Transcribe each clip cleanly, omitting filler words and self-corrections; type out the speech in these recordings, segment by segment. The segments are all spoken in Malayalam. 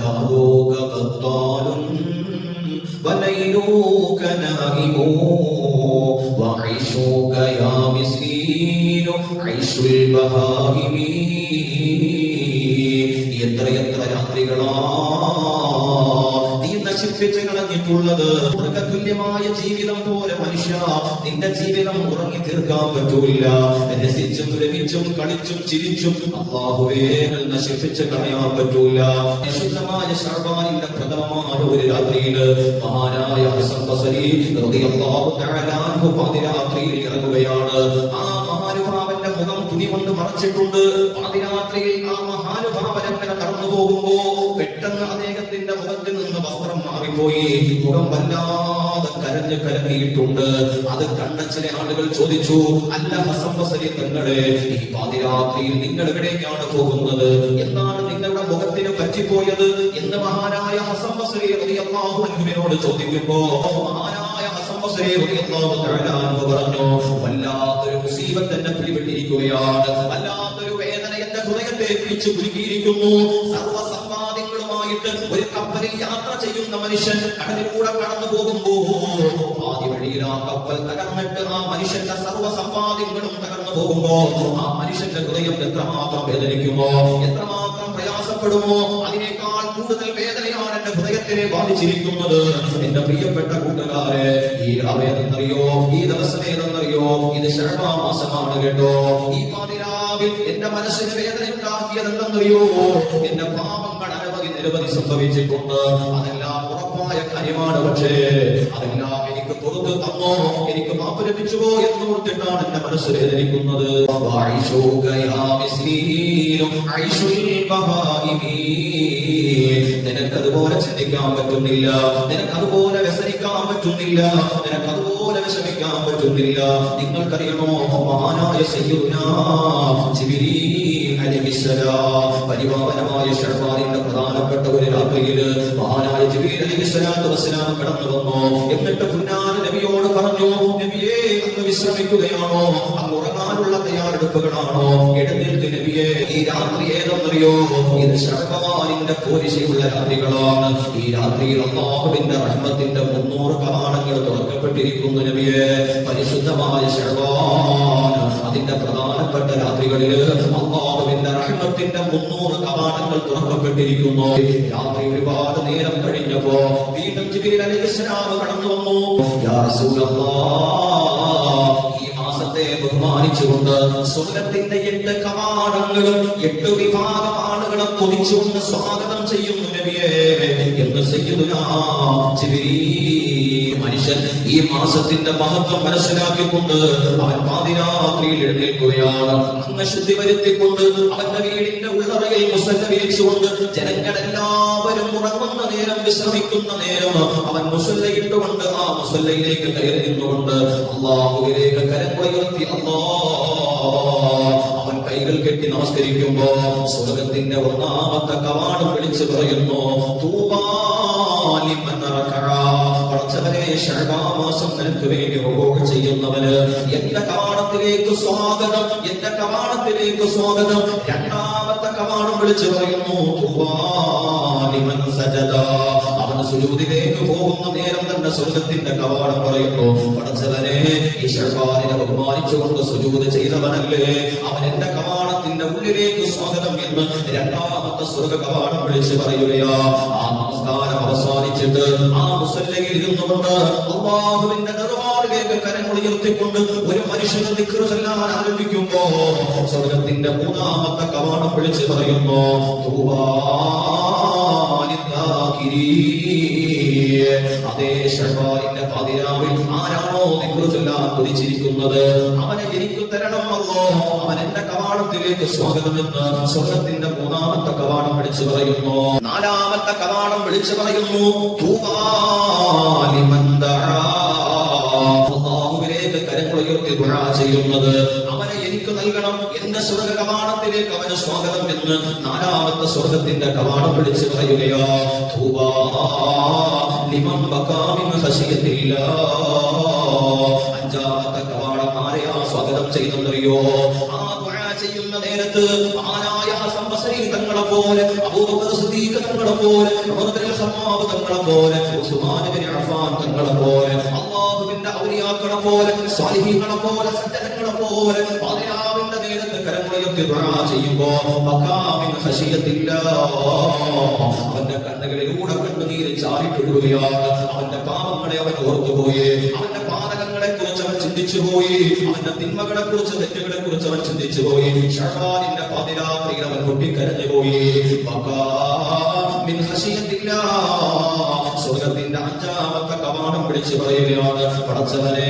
ظهروك بطال وليلوك نائم وعيشوك يا مسكين عيش البهائم. എത്ര രാത്രികളാ നീ നശിപ്പിച്ച് കളഞ്ഞിട്ടുള്ളത്. മൃഗതുല്യമായ ജീവിതം പോലെ മനുഷ്യ നിന്റെ ജീവിതം ഉറങ്ങി തീർക്കാൻ പറ്റൂല. രസിച്ചും രമിച്ചും കളിച്ചും ചിരിച്ചും അല്ലാഹുവേ നശിപ്പിച്ച് കളയാൻ പറ്റൂല. വിശുദ്ധമായ ശഅബാനിന്റെ പ്രഥമമായ ഒരു രാത്രിയിൽ മഹാനായ ഹസൻ ബസരി റളിയല്ലാഹു തആല അൻഹു പാതിരാത്രിയിൽ ഇറങ്ങുകയാണ്. ആ മഹാനുഭാവന്റെ മുഖം തുണി കൊണ്ട് മറച്ചിട്ടുണ്ട്. പാതിരാത്രിയിൽ ആ മഹാനുഭാവൻ അങ്ങനെ കടന്നു പോകുമ്പോ പെട്ടെന്ന് അദ്ദേഹത്തിന്റെ മുഖത്തിൽ നിന്ന് വസ്ത്രം മാറിപ്പോയി. മുഖം വല്ലാതെ കരഞ്ഞിട്ടുണ്ട്. അത് കണ്ട ചില ആളുകൾ ചോദിച്ചു, അല്ല ഹസൻ ബസരി തങ്ങളെ, ഈ പാതിരാത്രിയിൽ നിങ്ങൾ എവിടേക്കാണ് പോകുന്നത്? എന്താണ് നിങ്ങളുടെ മുഖത്തിന് പറ്റിപ്പോയത് എന്ന് മഹാനായ ഹസൻ ബസരി റളിയല്ലാഹു അൻഹുവിനോട് ചോദിക്കുമ്പോ മഹാനായ ഹസൻ ബസരി റളിയല്ലാഹു തആല അൻഹു പറഞ്ഞു, വല്ലാത്തൊരു മുസീബത്ത് എന്നെ പിടിപെട്ടിരിക്കുകയാണ്. വല്ലാത്തൊരു വേദന എന്റെ ഹൃദയത്തെ പിടിച്ചു കുലുക്കിയിരിക്കുന്നു. സർവ്വസമ്പാദ്യങ്ങളുമായിട്ട് ഒരു കപ്പലിൽ യാത്ര ചെയ്യുന്ന മനുഷ്യൻ കടലിലൂടെ കടന്നു പോകുമ്പോ ആദ്യ വഴിയിൽ ആ കപ്പൽ തകർന്നിട്ട് ആ മനുഷ്യന്റെ സർവ്വസമ്പാദ്യങ്ങളും തകർന്നു പോകുമ്പോ ആ മനുഷ്യന്റെ ഹൃദയം എത്രമാത്രം വേദനിക്കുമോ, എത്രമാത്രം പ്രയാസപ്പെടുമോ, അതിനേക്കാൾ കൂടുതൽ വേദനയാണ് എന്റെ ഹൃദയത്തിനെ ബാധിച്ചിരിക്കുന്നത്. എന്റെ പ്രിയപ്പെട്ട കൂട്ടുകാരെ, ഈ രാവേതെന്നറിയോ, ഈ ദിവസം ഏതെന്നറിയോ? ഇത് ശഅബാൻ മാസമാണ് കേട്ടോ. ഈ പാതിരാവിൽ എന്റെ മനസ്സിന് വേദന ഉണ്ടാക്കിയതെന്തെന്നറിയോ? എന്റെ പാപങ്ങൾ നിരവധി സംഭവിച്ചിട്ടുണ്ട്. അതെല്ലാം ഉറപ്പായ കാര്യമാണ്. പക്ഷേ അതെല്ലാം എനിക്ക് പുറത്ത് തന്നോ, എനിക്ക് മാപ്പ് ലഭിച്ചുവോ എന്ന് ഓർത്തിട്ടാണ് എന്റെ മനസ്സ് വേദനിക്കുന്നത്. നിനക്കതുപോലെ ചിന്തിക്കാൻ പറ്റുന്നില്ല, നിനക്കതുപോലെ വ്യസനിക്കാൻ പറ്റുന്നില്ല, നിനക്കതുപോലെ വിഷമിക്കാൻ പറ്റുന്നില്ല. നിങ്ങൾക്കറിയണോ, മഹാനായ സയ്യിദുനാ ജിബ്രീൽ അലൈഹിസ്സലാം പരിപാവനമായ ശഅബാനിന്റെ പ്രധാനപ്പെട്ട ഒരു രാത്രിയിൽ മഹാനായ ജിബ്രീൽ അലൈഹിസ്സലാത്തു വസ്സലാം കടന്നു വന്നു. എന്നിട്ട് പുന്നാന നബിയോട് പറഞ്ഞു, നബിയേ, അങ്ങ് വിശ്രമിക്കുകയാണോ? അങ്ങ് ഉറങ്ങാനുള്ള തയ്യാറെടുപ്പുകളാണോ? എഴുന്നേൽക്ക് നബിയേ. ഈ രാത്രി ഏതെന്നറിയോ? ഇത് ശഅബാനിന്റെ പോരിശയുള്ള രാത്രികളാണ്. ഈ രാത്രിയിൽ അല്ലാഹുവിന്റെ റഹ്മത്തിന്റെ 300 കവാടങ്ങൾ തുറക്കപ്പെട്ടിരിക്കുന്നു നബിയേ. പരിശുദ്ധമായ ശഅബാൻ അതിന്റെ പ്രധാനപ്പെട്ട രാത്രികളിൽ അല്ലാഹുവിന്റെ റഹ്മത്തിന്റെ 300 കവാടങ്ങൾ തുറക്കപ്പെട്ടിരിക്കുന്നു. രാത്രി ഒരുപാട് നേരം കഴിഞ്ഞപ്പോ വീണ്ടും ജിബ്രീൽ അലൈഹിസ്സലാം കടന്നു വന്നു. യാ റസൂലല്ലാഹ്, ഈ മാസത്തെ ബഹുമാനിച്ചുകൊണ്ട് സ്വർഗ്ഗത്തിന്റെ 8 കവാടങ്ങളും 8 വിഭാഗം ആളുകളെ പൊതിച്ചുകൊണ്ട് സ്വാഗതം ചെയ്യുന്നു നബിയേ എന്ന് സയ്യിദുനാ ജിബ്രീൽ. മനുഷ്യൻ ഈ മാസത്തിന്റെ മഹത്വം മനസ്സിലാക്കിക്കൊണ്ട് അവൻ പാതിരാത്രിയിൽ എഴുന്നേൽക്കുകയാണ്. അങ്ങ് ശുദ്ധി വരുത്തിക്കൊണ്ട് അവന്റെ വീടിന്റെ ഉള്ളറയിൽ മുസല്ല വിരിച്ചുകൊണ്ട് ജനങ്ങളെല്ലാവരും ഉറങ്ങുന്ന നേരം, വിശ്രമിക്കുന്ന നേരം അവൻ മുസല്ലയിട്ടുകൊണ്ട് ആ മുസല്ലയിലേക്ക് കയറി നിന്നുകൊണ്ട് അല്ലാഹുവിലേക്ക് കരങ്ങളുയർത്തി അവൻ കൈകൾ കെട്ടി നമസ്കരിക്കുമ്പോ സ്വർഗ്ഗത്തിന്റെ 1ാമത്തെ കവാടം വിളിച്ചു പറയുന്നു, തൂബാ ലിമൻ റകഅ. പടച്ചവനെ, ശഅബാൻ മാസം നിനക്ക് വേണ്ടി റുകൂഅ് ചെയ്യുന്നവന് എന്റെ കവാടത്തിലേക്ക് സ്വാഗതം, എന്റെ കവാടത്തിലേക്ക് സ്വാഗതം. 2ാമത്തെ കവാടം വിളിച്ചു പറയുന്നു, തൂബാ ലിമൻ സജദ. അവൻ സുജൂദിലേക്ക് പോകുന്ന നേരം തന്നെ സ്വർഗ്ഗത്തിന്റെ കവാടം പറയുന്നു, പടച്ചവനെ, ഈ ശഅബാനിനെ ബഹുമാനിച്ചുകൊണ്ട് സുജൂദ് ചെയ്തവനല്ലേ, അവൻ എന്റെ കവാടത്തിന്റെ ഉള്ളിലേക്ക് സ്വാഗതം എന്ന് 2ാമത്തെ സ്വർഗ്ഗ കവാടം വിളിച്ചു പറയുകയാ. ആ നമസ്കാരം അവസാനിച്ചിട്ട് ആ മുസല്ലയിൽ ഇരുന്നുകൊണ്ട് അല്ലാഹുവിന്റെ ദർബാറിലേക്ക് കരങ്ങൾ ഉയർത്തിക്കൊണ്ട് ഒരു മനുഷ്യൻ ദിക്ർ ചൊല്ലാൻ ആരംഭിക്കുമ്പോ സ്വർഗ്ഗത്തിന്റെ 3ാമത്തെ കവാടം വിളിച്ചു പറയുന്നു, തൂബാ ലിദ്ദാകിരീൻ. അതേ ശഅബാനിന്റെ പാതിരാവിൽ ആരാണോ ദിക്ർ ചൊല്ലാൻ കൊതിച്ചിരിക്കുന്നത് അവനെ എനിക്ക് തരണം അല്ലാഹ്, അവൻ എന്റെ കവാടത്തിലേക്ക് സ്വാഗതമെന്ന് സ്വർഗ്ഗത്തിന്റെ 3ാമത്തെ കവാടം വിളിച്ചു പറയുന്നു. 4ാമത്തെ കവാടം വിളിച്ചു പറയുന്നു, തൂബാ ലിമൻ ദഅ. അല്ലാഹുവിലേക്ക് കരങ്ങൾ ഉയർത്തി ദുആ ചെയ്യുന്നത് അവനെ എനിക്ക് നൽകണം, എന്റെ സ്വർഗ്ഗ കവാടത്തിലേക്ക് അവന് സ്വാഗതം എന്ന് 4ാമത്തെ സ്വർഗ്ഗത്തിന്റെ കവാടം വിളിച്ചു പറയുകയോ. തൂബാ ലിമൻ ബകാ മിൻ ഖശിയത്തില്ലാഹ്. 5ാമത്തെ കവാടം ആരെയാ സ്വാഗതം ചെയ്യുന്നറിയോ? ആ ദുആ ചെയ്യുന്ന നേരത്ത് മഹാനായ ഹസൻ ബസരി തങ്ങളെ പോലെ, അബൂബക്കർ സിദ്ദീഖ് തങ്ങളെ തങ്ങളെ പോലെ, ഉമർ ബിൻ ഖത്താബ് തങ്ങളെ പോലെ, ഉസ്മാൻ ബിൻ അഫ്ഫാൻ തങ്ങളെ പോലെ, അല്ലാഹുവിന്റെ ഔലിയാക്കളെ പോലെ, സ്വാലിഹീങ്ങളെ പോലെ, സജ്ജനങ്ങളെ പോലെ അല്ലാഹുവിന്റെ നേരത്തെ കരങ്ങളുയർത്തി ദുആ ചെയ്യുമ്പോൾ മഖാമിൻ ഖശിയത്തില്ലാഹ് അവന്റെ കണ്ണുകളിലൂടെ കണ്ണുനീര് ചാറിക്കൊടുകയാണ്. അവന്റെ പാപങ്ങളെ അവൻ ഓർത്തുപോയി, അവന്റെ പാതകങ്ങളെ കുറിച്ച് അവൻ ചിന്തിച്ചുപോയി, അവന്റെ തിന്മകളെ കുറിച്ച് തെറ്റുകളെ കുറിച്ച് അവൻ ചിന്തിച്ചുപോയി. ശഅബാനിന്റെ പാതിരാത്രിയിൽ അവൻ പൊട്ടിക്കരഞ്ഞുപോയി. മഖാമിൻ ഖശിയത്തില്ലാഹ് സ്വർഗ്ഗത്തിന്റെ അഞ്ചാമത്തെ കവാടം പിടിച്ചു പറയുകയാണ്, പടച്ചവനെ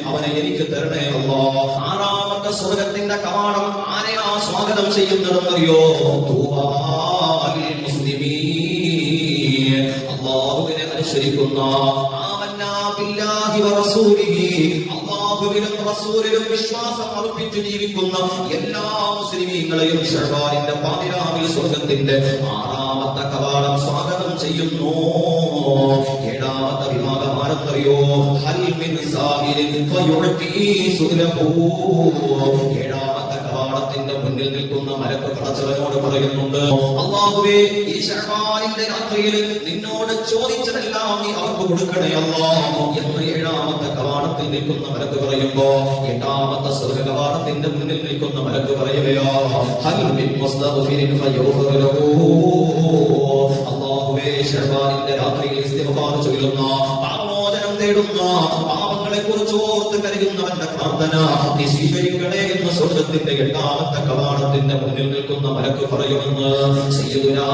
അവനെ എനിക്ക് തരണേ അല്ലാഹ്. ആറാമത്തെ സ്വർഗ്ഗത്തിന്റെ കവാടം ആരെയാ സ്വാഗതം ചെയ്യുന്നതെന്നറിയോ? തൂബാലിൽ മുസ്ലിമീൻ, അല്ലാഹുവിനെ അനുസരിക്കുന്ന, ആമന്നാ ബില്ലാഹി വറസൂലിഹി, അല്ലാഹുവിലും റസൂലിലും വിശ്വാസം അർപ്പിച്ചു ജീവിക്കുന്ന എല്ലാ മുസ്ലിമീങ്ങളെയും ശഅബാനിന്റെ പാതിരാവിൽ സ്വർഗ്ഗത്തിന്റെ ആറാമത്തെ കവാടം സ്വാഗതം ചെയ്യുന്നു. ഏഴാമത്തെ വിഭാഗം ആരെന്നറിയോ? ഹൽ മിൻ സാഹിലിൻ ഫയുഅതി സുലഹു. ഏഴാമത്തെ കവാടത്തിന്റെ മുന്നിൽ നിൽക്കുന്ന മലക്ക് പടച്ചവനോട് പറയുന്നുണ്ട്, അല്ലാഹുവേ ഈ ശഅബാനിന്റെ രാത്രിയിൽ നിന്നോട് ചോദിച്ചതെല്ലാം നീ അവർക്ക് കൊടുക്കണേ അല്ലാഹ് എന്ന് ഏഴാമത്തെ കവാടത്തിൽ നിൽക്കുന്ന മലക്ക് പറയുമ്പോ എട്ടാമത്തെ സ്വർഗ്ഗ കവാടത്തിന്റെ മുന്നിൽ നിൽക്കുന്ന മലക്ക് പറയുകയോ ഹൽ മിൻ മുസ്തഗ്ഫിരിൻ ഫയുഗ്ഫർ ലഹു. അല്ലാഹുവേ ശഅബാനിന്റെ രാത്രിയിൽ ഇസ്തിഗ്ഫാർ ചൊല്ലുന്ന, പാപമോചനം തേടുന്ന, പാപങ്ങളെ കുറിച്ച് ഓർത്ത് കരയുന്നവന്റെ പ്രാർത്ഥന നീ സ്വീകരിക്കണേ എന്ന് സ്വർഗ്ഗത്തിന്റെ എട്ടാമത്തെ കവാടത്തിന്റെ മുന്നിൽ നിൽക്കുന്ന മലക്ക് പറയുമെന്ന് സയ്യിദുനാ